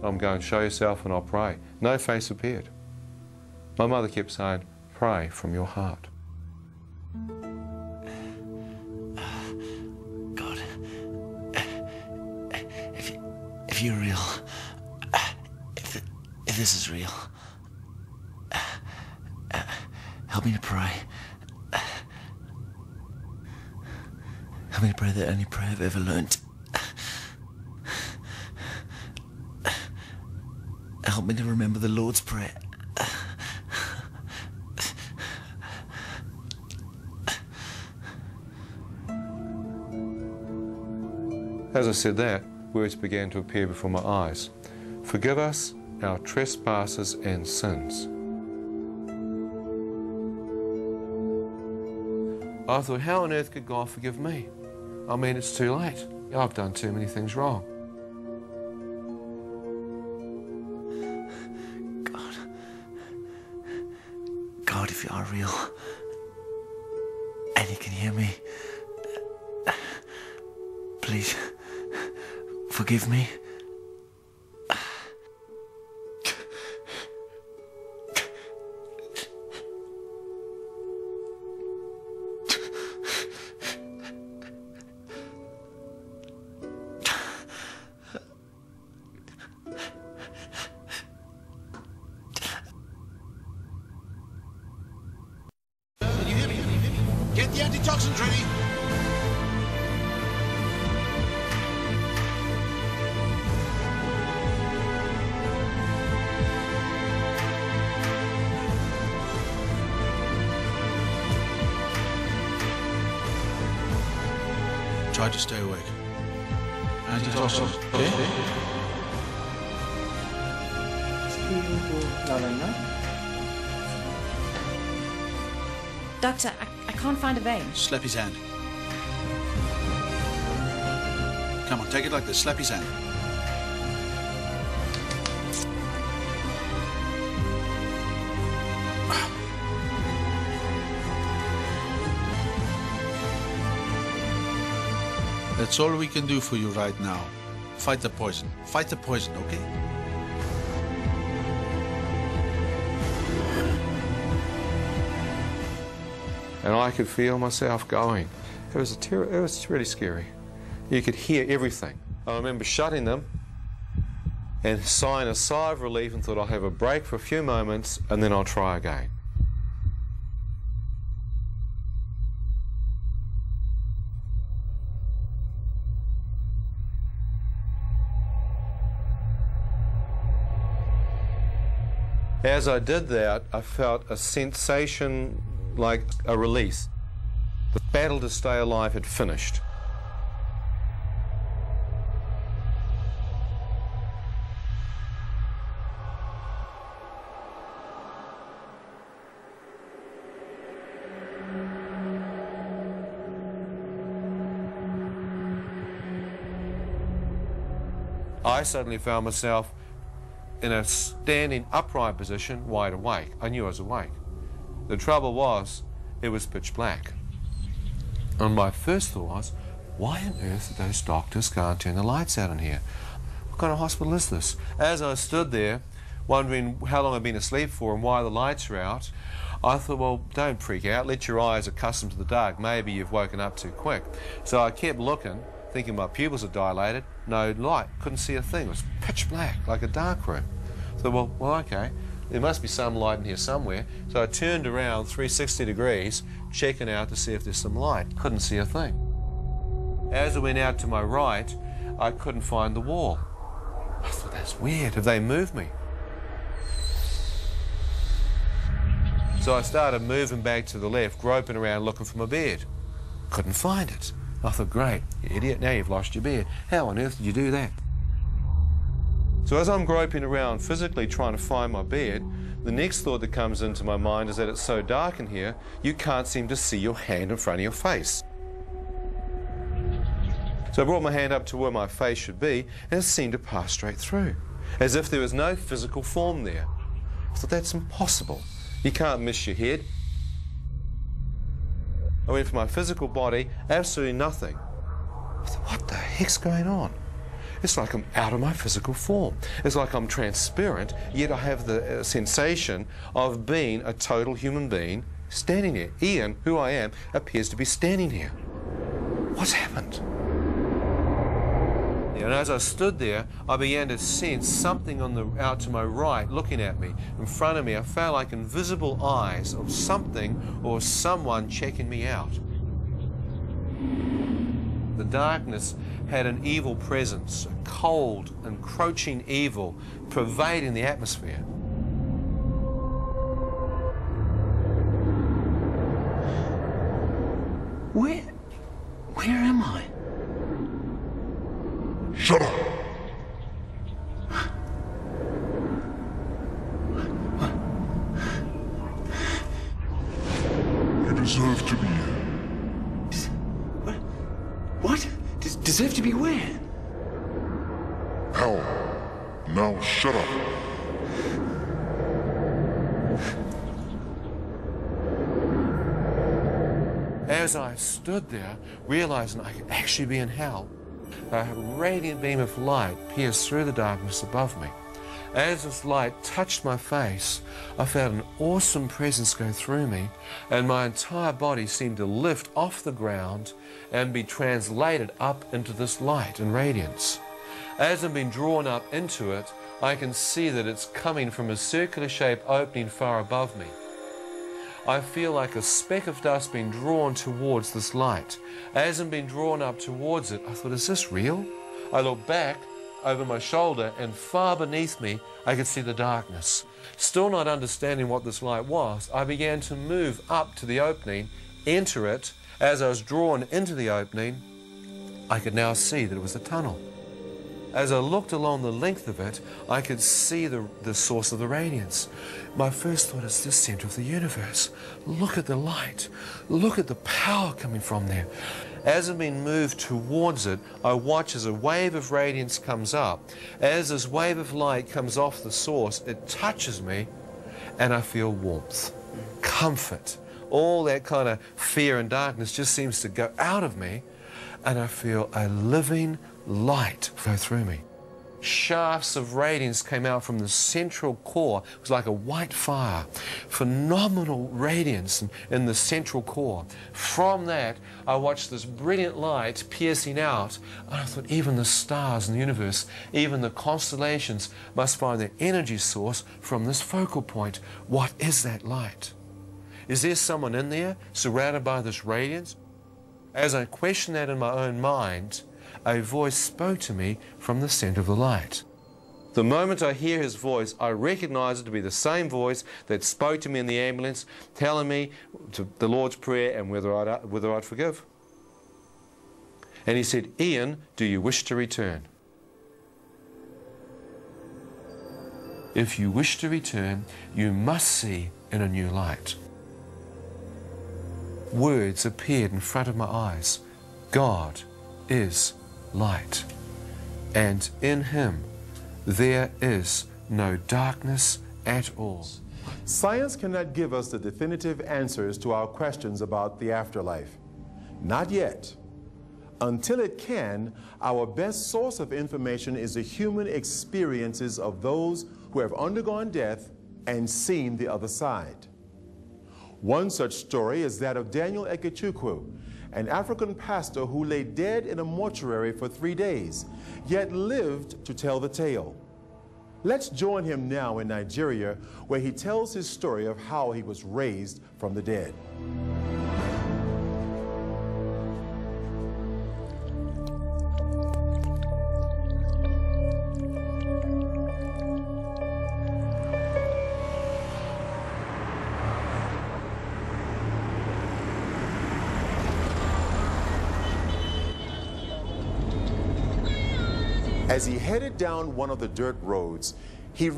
I'm going, show yourself and I'll pray. No face appeared. My mother kept saying, pray from your heart. God, if you're real, if this is real, help me to pray. Help me to pray the only prayer I've ever learnt. Help me to remember the Lord's Prayer. As I said that, words began to appear before my eyes. Forgive us our trespasses and sins. I thought, how on earth could God forgive me? I mean, it's too late. I've done too many things wrong. God, if you are real, and you can hear me, please forgive me. Get the antitoxin tree. Try to stay awake. Antitoxin. Okay? Doctor, I can't find a vein. Slap his hand. Come on, take it like this. Slap his hand. That's all we can do for you right now. Fight the poison. Fight the poison, okay? And I could feel myself going. It was really scary. You could hear everything. I remember shutting them and sighing a sigh of relief and thought I'll have a break for a few moments and then I'll try again. As I did that, I felt a sensation like a release. The battle to stay alive had finished. I suddenly found myself in a standing upright position, wide awake. I knew I was awake. The trouble was, it was pitch black. And my first thought was, why on earth did those doctors go and turn the lights out in here? What kind of hospital is this? As I stood there, wondering how long I'd been asleep for and why the lights are out, I thought, well, don't freak out. Let your eyes accustom to the dark. Maybe you've woken up too quick. So I kept looking, thinking my pupils had dilated. No light. Couldn't see a thing. It was pitch black, like a dark room. So, well, okay. There must be some light in here somewhere. So I turned around 360 degrees, checking out to see if there's some light. Couldn't see a thing. As I went out to my right, I couldn't find the wall. I thought, that's weird. Have they moved me? So I started moving back to the left, groping around looking for my beard. Couldn't find it. I thought, great, you idiot, now you've lost your beard. How on earth did you do that? So as I'm groping around physically trying to find my beard, the next thought that comes into my mind is that it's so dark in here, you can't seem to see your hand in front of your face. So I brought my hand up to where my face should be, and it seemed to pass straight through, as if there was no physical form there. I thought, that's impossible. You can't miss your head. I went for my physical body, absolutely nothing. I thought, what the heck's going on? It's like I'm out of my physical form. It's like I'm transparent, yet I have the sensation of being a total human being standing there. Ian, who I am, appears to be standing here. What's happened? And as I stood there, I began to sense something out to my right looking at me. In front of me, I felt like invisible eyes of something or someone checking me out. The darkness had an evil presence, a cold, encroaching evil pervading the atmosphere. Where am I? Shut up! You deserve to be here. What? Deserve to be where? Hell. Now shut up. As I stood there, realizing I could actually be in hell, a radiant beam of light pierced through the darkness above me. As this light touched my face, I felt an awesome presence go through me, and my entire body seemed to lift off the ground and be translated up into this light and radiance. As I'm being drawn up into it, I can see that it's coming from a circular-shaped opening far above me. I feel like a speck of dust being drawn towards this light. As I'm being drawn up towards it, I thought, is this real? I looked back over my shoulder, and far beneath me, I could see the darkness. Still not understanding what this light was, I began to move up to the opening, enter it. As I was drawn into the opening, I could now see that it was a tunnel. As I looked along the length of it, I could see the source of the radiance. My first thought is the center of the universe. Look at the light. Look at the power coming from there. As I'm being moved towards it, I watch as a wave of radiance comes up. As this wave of light comes off the source, it touches me, and I feel warmth, comfort. All that kind of fear and darkness just seems to go out of me, and I feel a living light flow through me. Shafts of radiance came out from the central core. It was like a white fire. Phenomenal radiance in the central core. From that, I watched this brilliant light piercing out, and I thought even the stars in the universe, even the constellations must find their energy source from this focal point. What is that light? Is there someone in there surrounded by this radiance? As I questioned that in my own mind, a voice spoke to me from the center of the light. The moment I hear his voice, I recognize it to be the same voice that spoke to me in the ambulance, telling me to the Lord's Prayer and whether I'd forgive. And he said, "Ian, do you wish to return? If you wish to return, you must see in a new light." Words appeared in front of my eyes. God is light, and in him there is no darkness at all. Science cannot give us the definitive answers to our questions about the afterlife. Not yet. Until it can, our best source of information is the human experiences of those who have undergone death and seen the other side. One such story is that of Daniel Ekechukwu, an African pastor who lay dead in a mortuary for 3 days, yet lived to tell the tale. Let's join him now in Nigeria, where he tells his story of how he was raised from the dead. As he headed down one of the dirt roads, he